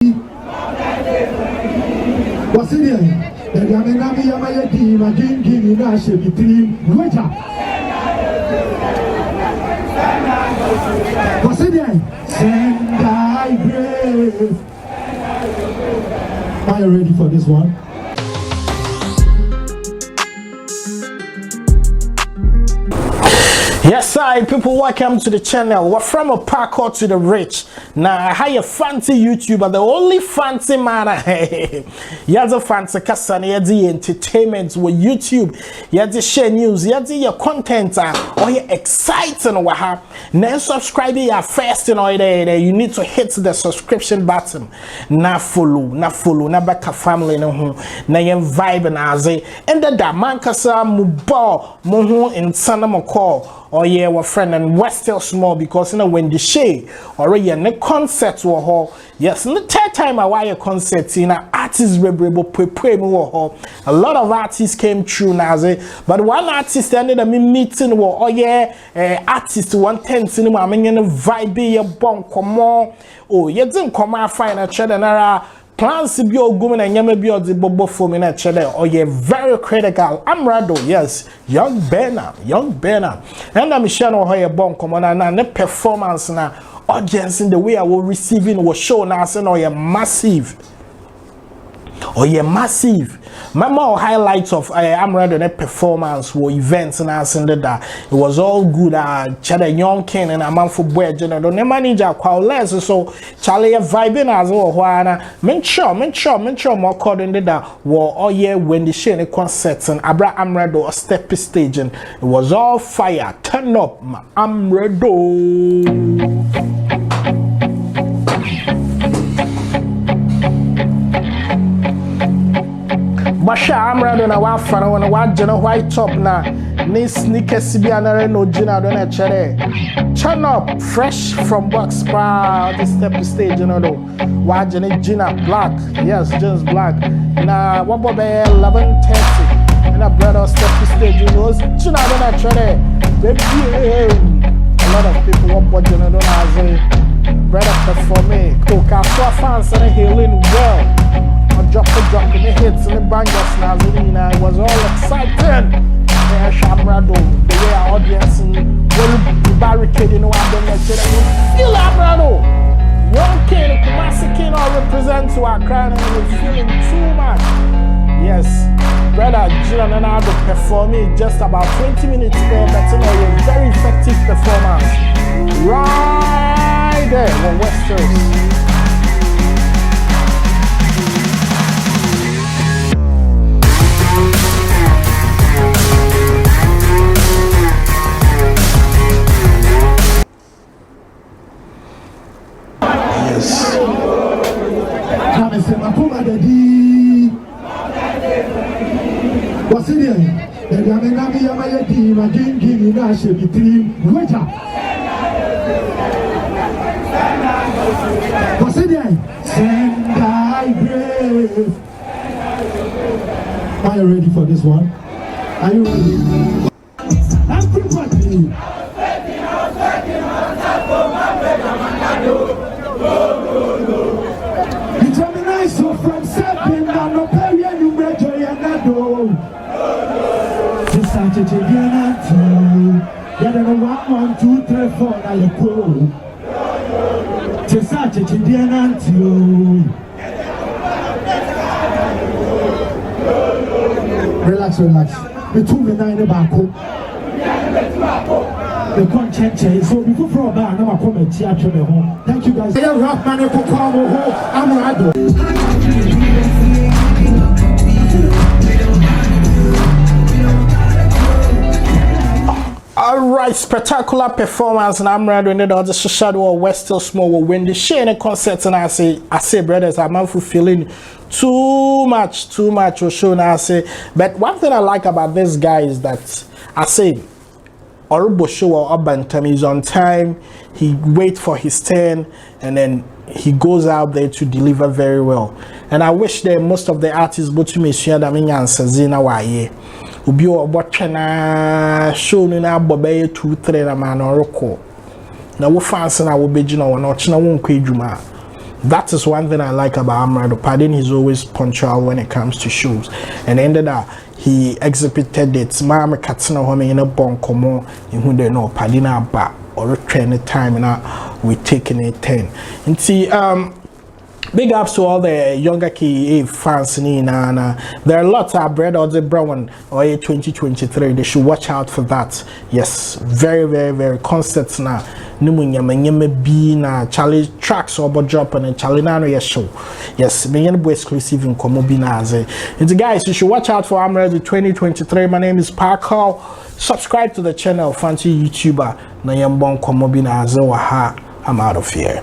What's in here? The Yamenami Yamayati, Magin, Nash, between Waiter. What's in here? Send I brave. Are you ready for this one? Yes, hi people, welcome to the channel. We're from a parkour to the rich. Now I have a fancy YouTuber, the only fancy man. Here's a fancy person, here's the entertainment with YouTube. Here's the share news, here's your content or your exciting or what. Now subscribe here first in all there. You need to hit the subscription button. Now follow, now back a family no home. Now you vibe and aze. And then that man kasa mubo moho in sanamo call. Oh yeah, we're friend and we're still small because you know when the SHAY already in the concert were ho. Yes, in the third time I wire concert in artists a lot of artists came through now, but one artist ended up meeting oh yeah, artist 110 cinema. I mean vibe your bon come on. Oh, you didn't come out find a cheddar. Plans to be all good and yammy be all the bobo for me at cheddar. Oh, yeah, very critical. AMERADO, yes, young Bernard. And I'm Michelle Hoya Bon, come on, and the performance now, audience in the way I was receiving was shown as an oh, massive. Oh, yeah, massive. My more highlights of AMERADO performance were events and as that it was all good. Cheddar young king and a man for boy general. The manager quite less so Charlie vibing as well. Wana men sure more according to that were all year when the SHAY concerts and AMERADO a step stage and it was all fire. Turn up my AMERADO. Masha AMERADO na wa fana wana wa jena white top na ni sneakers bi anare no jina do na chere. Turn up fresh from box pa the step stage you know do. Wa jena jina black. Yes, just black. Na wa bobe 11:30 and a brother step stage you know jina do na chere. Baby a lot of people want bobe jina do na say brother performing. Coca so fans and healing well. Dropping the hits and the bangers now, it was all exciting. AMERADO, the way our audience will barricade, you know, I don't know, feel AMERADO. Young king, Kumasi king, all represent to our crowd and we're feeling too much. Yes, brother Jilan and I will performing just about 20 minutes ago, but you know, a very effective performance. Right there, the Westers. What's in here? The Yamenami Yamayati, Magin, Nash, between Waiter. What's in here? Send I brave. Are you ready for this one? Are you ready? Everybody. Determination so from seven and no period you measure and no. This time to take your answer. Get a 1, 2, 3, 4 now you go. This time to take your answer. Relax. Between the 9 back home. The content so before from bar now come and theater me home. Thank you guys. Yeah, rap man for come home. AMERADO. Alright, spectacular performance and AMERADO in the other shadow of West still small when the SHAY in concerts and I say brothers I'm fulfilling too much or show now I say. But one thing I like about this guy is that I say Orubo show or Abantam is on time, he waits for his turn and then he goes out there to deliver very well. And I wish that most of the artists go to me share that me answers in a way. Ubi o watching show na bobe 2-3 na man or record. Na wo fans na wo be gina wo na ochina wo nkwa edwuma. That is one thing I like about AMERADO. Pardon, he's always punctual when it comes to shows. And ended up, he exhibited it. Mama Katsina home in a bonkomo in who they know Padina ba or train time now we taking it 10. And see big ups to all the younger key fans there are lots of bread or the brown or 2023. They should watch out for that. Yes, very concerts now. Nyama be na Charlie tracks or drop and Charlie Nano show. Yes, me exclusive in Komobinaze. And guys, you should watch out for AMERADO 2023. My name is Parker. Subscribe to the channel, fancy YouTuber. Na yambon Komobinaze waha. I'm out of here.